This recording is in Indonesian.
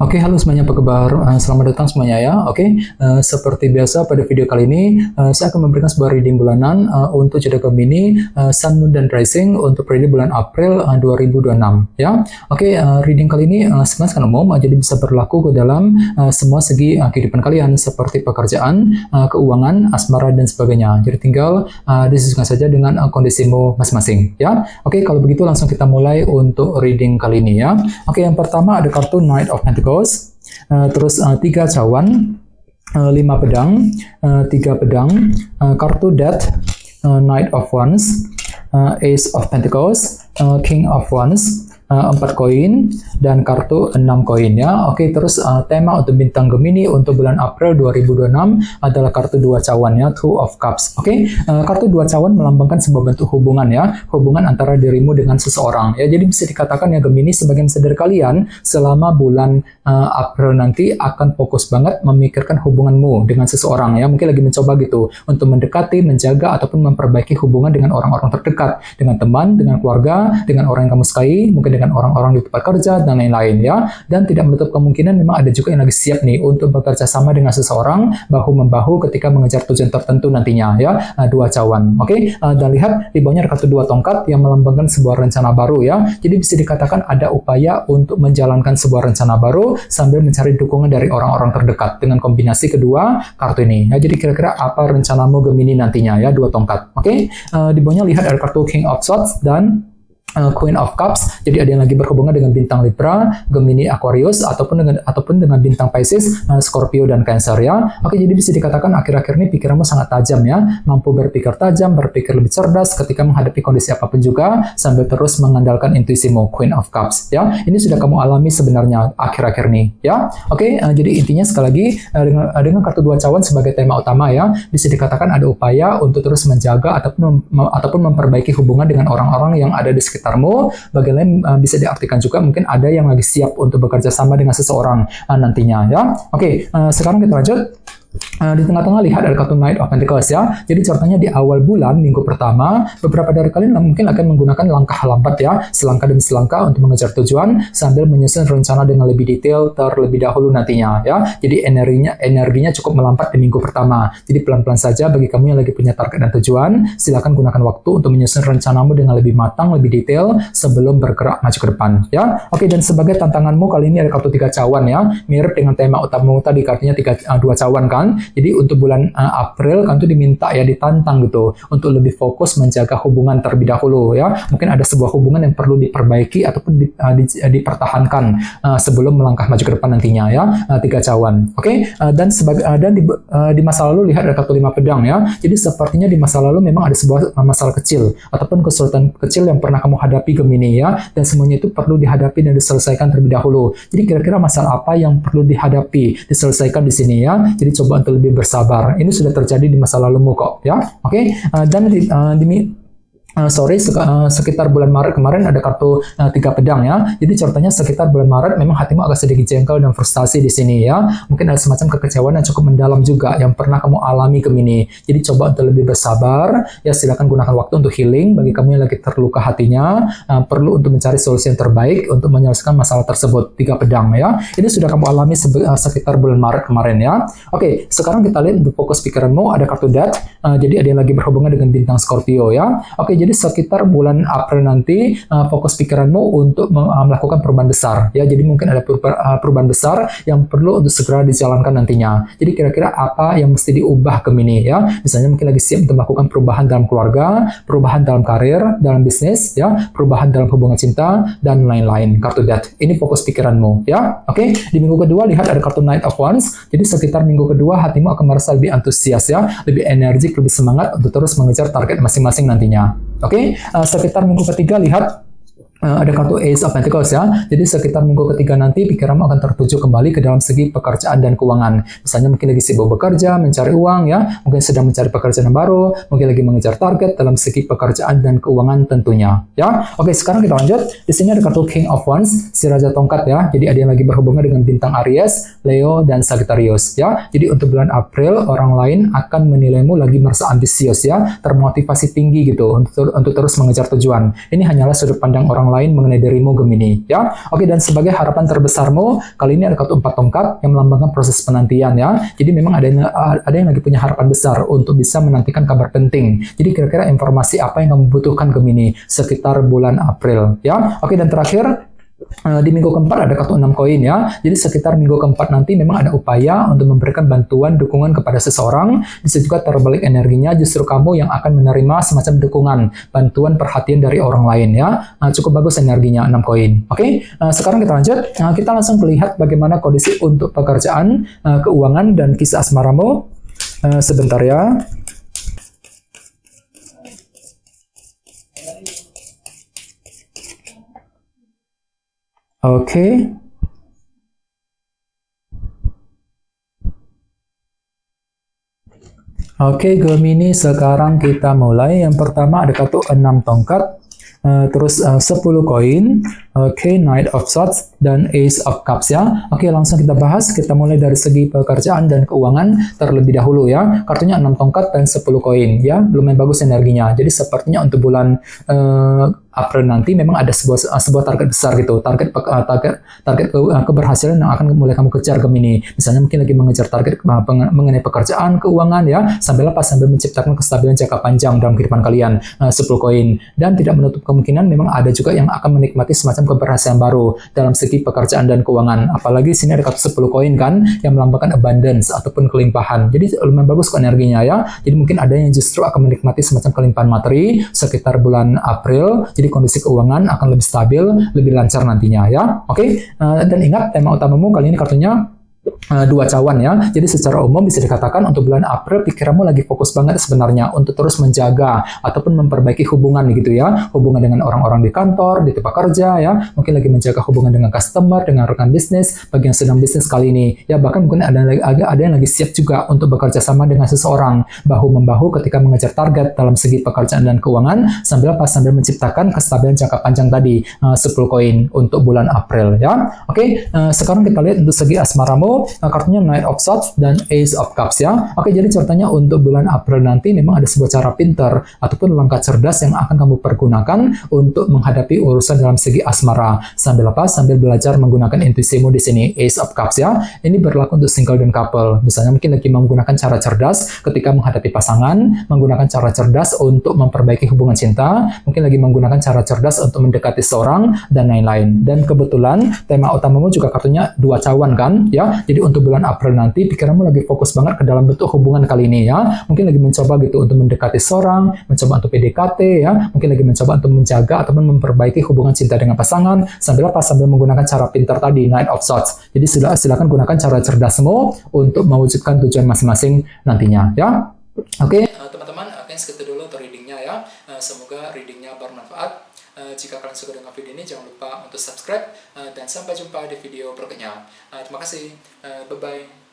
Oke, halo semuanya, apa kabar? Selamat datang semuanya ya. Oke, seperti biasa pada video kali ini saya akan memberikan sebuah reading bulanan untuk zodiak Gemini, Sun, Moon, dan Rising untuk periode bulan April 2026 ya. Oke, reading kali ini sebenarnya sangat umum, jadi bisa berlaku ke dalam semua segi kehidupan kalian seperti pekerjaan, keuangan, asmara, dan sebagainya. Jadi tinggal disesuaikan saja dengan kondisimu masing-masing ya. Oke, kalau begitu langsung kita mulai untuk reading kali ini ya. Oke, yang pertama ada kartu Knight of Pentacles. Terus 3 cawan, 5 pedang, 3 pedang, kartu Death, Knight of Wands, Ace of Pentacles, King of Wands, 4 koin, dan kartu 6 koin ya. Oke, terus tema untuk bintang Gemini untuk bulan April 2026 adalah kartu 2 cawan ya, Two of Cups. Oke, kartu 2 cawan melambangkan sebuah bentuk hubungan ya, hubungan antara dirimu dengan seseorang ya. Jadi bisa dikatakan ya Gemini, sebagian besar dari kalian selama bulan April nanti akan fokus banget memikirkan hubunganmu dengan seseorang ya. Mungkin lagi mencoba gitu untuk mendekati, menjaga, ataupun memperbaiki hubungan dengan orang-orang terdekat, dengan teman, dengan keluarga, dengan orang yang kamu sukai, mungkin dengan orang-orang di tempat kerja, dan lain-lain ya. Dan tidak menutup kemungkinan memang ada juga yang lagi siap nih untuk bekerja sama dengan seseorang bahu-membahu ketika mengejar tujuan tertentu nantinya ya. 2 cawan. Oke, dan lihat di bawahnya ada kartu 2 tongkat yang melambangkan sebuah rencana baru ya. Jadi bisa dikatakan ada upaya untuk menjalankan sebuah rencana baru sambil mencari dukungan dari orang-orang terdekat dengan kombinasi kedua kartu ini ya. Jadi kira-kira apa rencanamu Gemini nantinya ya, 2 tongkat. Oke, di bawahnya lihat ada kartu King of Swords dan Queen of Cups. Jadi ada yang lagi berhubungan dengan bintang Libra, Gemini, Aquarius, ataupun dengan bintang Pisces, Scorpio, dan Cancer ya. Oke, jadi bisa dikatakan akhir-akhir ini pikiranmu sangat tajam ya, mampu berpikir tajam, berpikir lebih cerdas ketika menghadapi kondisi apapun juga, sambil terus mengandalkan intuisimu, Queen of Cups ya. Ini sudah kamu alami sebenarnya akhir-akhir ini ya. Oke, jadi intinya sekali lagi dengan kartu 2 cawan sebagai tema utama ya, bisa dikatakan ada upaya untuk terus menjaga ataupun memperbaiki hubungan dengan orang-orang yang ada di sekitarmu. Bagian lain bisa diartikan juga mungkin ada yang lagi siap untuk bekerja sama dengan seseorang nantinya ya. Oke, sekarang kita lanjut. Di tengah-tengah lihat ada kartu Knight of Pentacles ya. Jadi ceritanya di awal bulan minggu pertama, beberapa dari kalian mungkin akan menggunakan langkah lambat ya, selangkah demi selangkah untuk mengejar tujuan sambil menyusun rencana dengan lebih detail terlebih dahulu nantinya ya. Jadi energinya cukup melambat di minggu pertama. Jadi pelan-pelan saja bagi kamu yang lagi punya target dan tujuan, silakan gunakan waktu untuk menyusun rencanamu dengan lebih matang, lebih detail sebelum bergerak maju ke depan ya. Oke, dan sebagai tantanganmu kali ini ada kartu 3 cawan ya, mirip dengan tema utamamu tadi, kartunya 2 cawan kan. Jadi untuk bulan April kan tuh diminta ya, ditantang gitu untuk lebih fokus menjaga hubungan terlebih dahulu ya. Mungkin ada sebuah hubungan yang perlu diperbaiki ataupun dipertahankan sebelum melangkah maju ke depan nantinya ya. 3 cawan. Oke, dan di masa lalu lihat ada kartu 5 pedang ya. Jadi sepertinya di masa lalu memang ada sebuah masalah kecil ataupun kesulitan kecil yang pernah kamu hadapi Gemini ya, dan semuanya itu perlu dihadapi dan diselesaikan terlebih dahulu. Jadi kira-kira masalah apa yang perlu dihadapi, diselesaikan di sini ya. Jadi coba untuk lebih bersabar. Ini sudah terjadi di masa lalumu kok ya. Oke, dan sekitar bulan Maret kemarin ada kartu 3 pedang ya. Jadi ceritanya sekitar bulan Maret memang hatimu agak sedikit jengkel dan frustasi di sini ya. Mungkin ada semacam kekecewaan yang cukup mendalam juga yang pernah kamu alami Gemini. Jadi coba untuk lebih bersabar ya, silakan gunakan waktu untuk healing. Bagi kamu yang lagi terluka hatinya, perlu untuk mencari solusi yang terbaik untuk menyelesaikan masalah tersebut. 3 pedang ya. Ini sudah kamu alami sekitar bulan Maret kemarin ya. Oke, sekarang kita lihat untuk fokus pikiranmu ada kartu Death. Jadi ada yang lagi berhubungan dengan bintang Scorpio ya. Oke, jadi sekitar bulan April nanti fokus pikiranmu untuk melakukan perubahan besar ya. Jadi mungkin ada perubahan besar yang perlu untuk segera dijalankan nantinya. Jadi kira-kira apa yang mesti diubah Gemini ya. Misalnya mungkin lagi siap untuk melakukan perubahan dalam keluarga, perubahan dalam karir, dalam bisnis ya, perubahan dalam hubungan cinta, dan lain-lain. Kartu Death. Ini fokus pikiranmu ya. Oke, di minggu kedua lihat ada kartu Knight of Wands. Jadi sekitar minggu kedua hatimu akan merasa lebih antusias ya, lebih energik, lebih semangat untuk terus mengejar target masing-masing nantinya. Oke, sekitar minggu ketiga lihat ada kartu Ace of Pentacles ya. Jadi sekitar minggu ketiga nanti pikiranmu akan tertuju kembali ke dalam segi pekerjaan dan keuangan. Misalnya mungkin lagi sibuk bekerja, mencari uang ya, mungkin sedang mencari pekerjaan yang baru, mungkin lagi mengejar target dalam segi pekerjaan dan keuangan tentunya ya. Oke, sekarang kita lanjut. Di sini ada kartu King of Wands, si Raja Tongkat ya. Jadi ada yang lagi berhubungan dengan bintang Aries, Leo, dan Sagittarius ya. Jadi untuk bulan April orang lain akan menilaimu lagi merasa ambisius ya, termotivasi tinggi gitu untuk terus mengejar tujuan. Ini hanyalah sudut pandang orang orang lain mengenai dirimu Gemini ya. Oke, dan sebagai harapan terbesarmu kali ini ada kartu 4 tongkat yang melambangkan proses penantian ya. Jadi memang ada yang lagi punya harapan besar untuk bisa menantikan kabar penting. Jadi kira-kira informasi apa yang kamu butuhkan Gemini sekitar bulan April ya. Oke, dan terakhir di minggu keempat ada kartu 6 koin ya. Jadi sekitar minggu keempat nanti memang ada upaya untuk memberikan bantuan dukungan kepada seseorang. Bisa juga terbalik energinya, justru kamu yang akan menerima semacam dukungan, bantuan perhatian dari orang lain ya. Cukup bagus energinya 6 koin. Oke, sekarang kita lanjut. Kita langsung melihat bagaimana kondisi untuk pekerjaan, keuangan dan kisah asmaramu. Sebentar ya. Oke. Oke, Gemini, sekarang kita mulai. Yang pertama ada kartu 6 tongkat, terus 10 koin, oke, Knight of Swords, dan Ace of Cups ya. Oke, langsung kita bahas. Kita mulai dari segi pekerjaan dan keuangan terlebih dahulu ya. Kartunya 6 tongkat dan 10 koin ya. Lumayan bagus energinya. Jadi sepertinya untuk bulan April nanti memang ada sebuah target besar gitu, target keberhasilan yang akan mulai kamu kejar Gemini. Misalnya mungkin lagi mengejar target mengenai pekerjaan, keuangan ya, sambil menciptakan kestabilan jangka panjang dalam kehidupan kalian. 10 koin, dan tidak menutup kemungkinan memang ada juga yang akan menikmati semacam keberhasilan baru dalam segi pekerjaan dan keuangan. Apalagi sini ada kartu 10 koin kan yang melambangkan abundance ataupun kelimpahan. Jadi lumayan bagus energinya ya. Jadi mungkin ada yang justru akan menikmati semacam kelimpahan materi sekitar bulan April. Jadi kondisi keuangan akan lebih stabil, lebih lancar nantinya ya. Oke, dan ingat tema utamamu kali ini kartunya 2 cawan ya. Jadi secara umum bisa dikatakan untuk bulan April pikiranmu lagi fokus banget sebenarnya untuk terus menjaga ataupun memperbaiki hubungan gitu ya. Hubungan dengan orang-orang di kantor, di tempat kerja ya. Mungkin lagi menjaga hubungan dengan customer, dengan rekan bisnis, bagi yang sedang bisnis kali ini. Ya, bahkan mungkin ada yang lagi siap juga untuk bekerja sama dengan seseorang bahu-membahu ketika mengejar target dalam segi pekerjaan dan keuangan sambil menciptakan kestabilan jangka panjang tadi. 10 koin untuk bulan April ya. Oke, sekarang kita lihat untuk segi asmaramu. Kartunya Knight of Swords dan Ace of Cups ya. Oke, jadi ceritanya untuk bulan April nanti memang ada sebuah cara pintar ataupun langkah cerdas yang akan kamu pergunakan untuk menghadapi urusan dalam segi asmara. Sambil belajar menggunakan intuisimu di sini. Ace of Cups ya. Ini berlaku untuk single dan couple. Misalnya mungkin lagi menggunakan cara cerdas ketika menghadapi pasangan, menggunakan cara cerdas untuk memperbaiki hubungan cinta, mungkin lagi menggunakan cara cerdas untuk mendekati seorang dan lain-lain. Dan kebetulan tema utamamu juga kartunya 2 cawan kan ya. Jadi untuk bulan April nanti pikiranmu lagi fokus banget ke dalam bentuk hubungan kali ini ya. Mungkin lagi mencoba gitu untuk mendekati seorang, mencoba untuk PDKT ya. Mungkin lagi mencoba untuk menjaga ataupun memperbaiki hubungan cinta dengan pasangan sambil menggunakan cara pintar tadi, Knight of Swords. Jadi silakan gunakan cara cerdasmu untuk mewujudkan tujuan masing-masing nantinya ya. Oke, teman-teman, akan segitu dulu untuk readingnya ya. Semoga readingnya bermanfaat. Jika kalian suka dengan video ini, jangan lupa untuk subscribe dan sampai jumpa di video berikutnya. Terima kasih. Bye-bye.